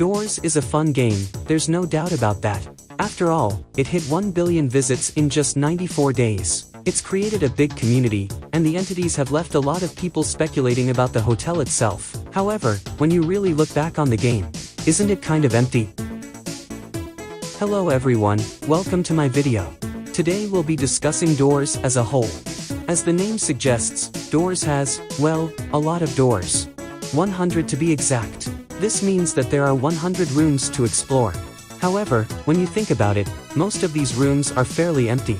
Doors is a fun game, there's no doubt about that. After all, it hit 1 billion visits in just 94 days. It's created a big community, and the entities have left a lot of people speculating about the hotel itself. However, when you really look back on the game, isn't it kind of empty? Hello everyone, welcome to my video. Today we'll be discussing Doors as a whole. As the name suggests, Doors has, well, a lot of doors. 100 to be exact. This means that there are 100 rooms to explore. However, when you think about it, most of these rooms are fairly empty.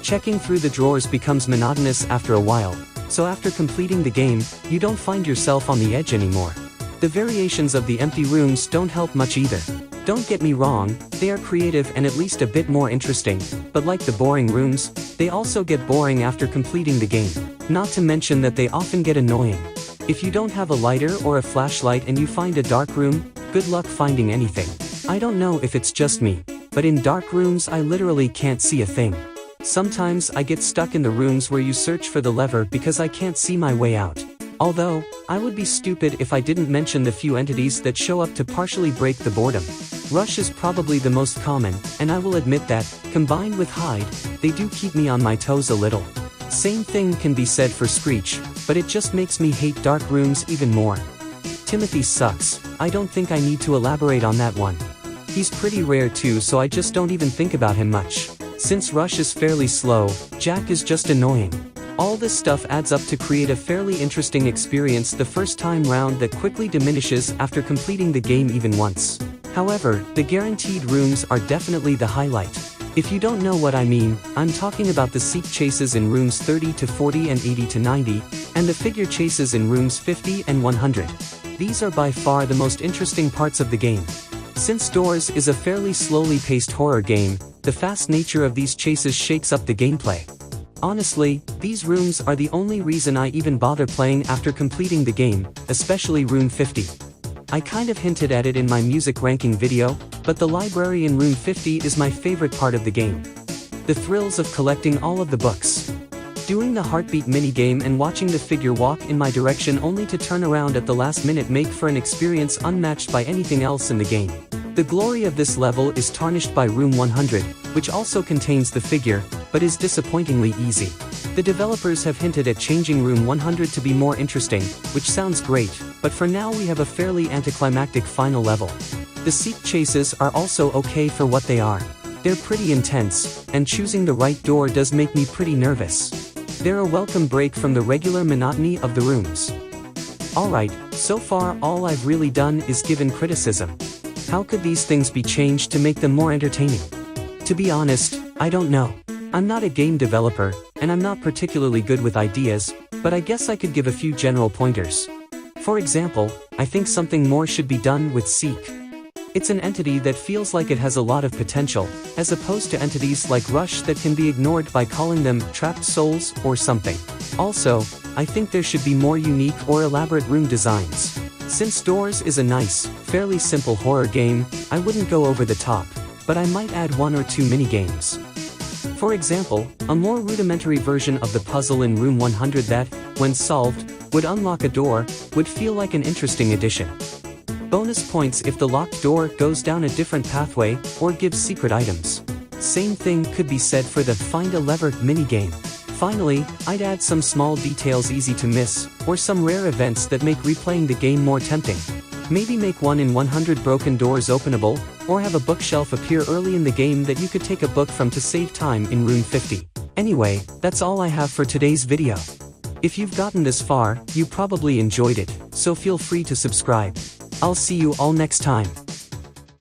Checking through the drawers becomes monotonous after a while, so after completing the game, you don't find yourself on the edge anymore. The variations of the empty rooms don't help much either. Don't get me wrong, they are creative and at least a bit more interesting, but like the boring rooms, they also get boring after completing the game. Not to mention that they often get annoying. If you don't have a lighter or a flashlight and you find a dark room, good luck finding anything. I don't know if it's just me, but in dark rooms I literally can't see a thing. Sometimes I get stuck in the rooms where you search for the lever because I can't see my way out. Although, I would be stupid if I didn't mention the few entities that show up to partially break the boredom. Rush is probably the most common, and I will admit that, combined with hide, they do keep me on my toes a little. Same thing can be said for Screech, but it just makes me hate dark rooms even more. Timothy sucks, I don't think I need to elaborate on that one. He's pretty rare too, so I just don't even think about him much. Since Rush is fairly slow, Jack is just annoying. All this stuff adds up to create a fairly interesting experience the first time round that quickly diminishes after completing the game even once. However, the guaranteed rooms are definitely the highlight. If you don't know what I mean, I'm talking about the seek chases in rooms 30 to 40 and 80 to 90, and the figure chases in rooms 50 and 100. These are by far the most interesting parts of the game. Since Doors is a fairly slowly paced horror game, the fast nature of these chases shakes up the gameplay. Honestly, these rooms are the only reason I even bother playing after completing the game, especially room 50. I kind of hinted at it in my music ranking video, but the library in room 50 is my favorite part of the game. The thrills of collecting all of the books. Doing the heartbeat minigame and watching the figure walk in my direction only to turn around at the last minute make for an experience unmatched by anything else in the game. The glory of this level is tarnished by room 100, which also contains the figure, but is disappointingly easy. The developers have hinted at changing room 100 to be more interesting, which sounds great, but for now we have a fairly anticlimactic final level. The seek chases are also okay for what they are. They're pretty intense, and choosing the right door does make me pretty nervous. They're a welcome break from the regular monotony of the rooms. Alright, so far all I've really done is given criticism. How could these things be changed to make them more entertaining? To be honest, I don't know. I'm not a game developer, and I'm not particularly good with ideas, but I guess I could give a few general pointers. For example, I think something more should be done with Seek. It's an entity that feels like it has a lot of potential, as opposed to entities like Rush that can be ignored by calling them trapped souls or something. Also, I think there should be more unique or elaborate room designs. Since Doors is a nice, fairly simple horror game, I wouldn't go over the top, but I might add one or two minigames. For example, a more rudimentary version of the puzzle in room 100 that, when solved, would unlock a door, would feel like an interesting addition. Bonus points if the locked door goes down a different pathway, or gives secret items. Same thing could be said for the Find a Lever minigame. Finally, I'd add some small details easy to miss, or some rare events that make replaying the game more tempting. Maybe make 1 in 100 broken doors openable, or have a bookshelf appear early in the game that you could take a book from to save time in room 50. Anyway, that's all I have for today's video. If you've gotten this far, you probably enjoyed it, so feel free to subscribe. I'll see you all next time.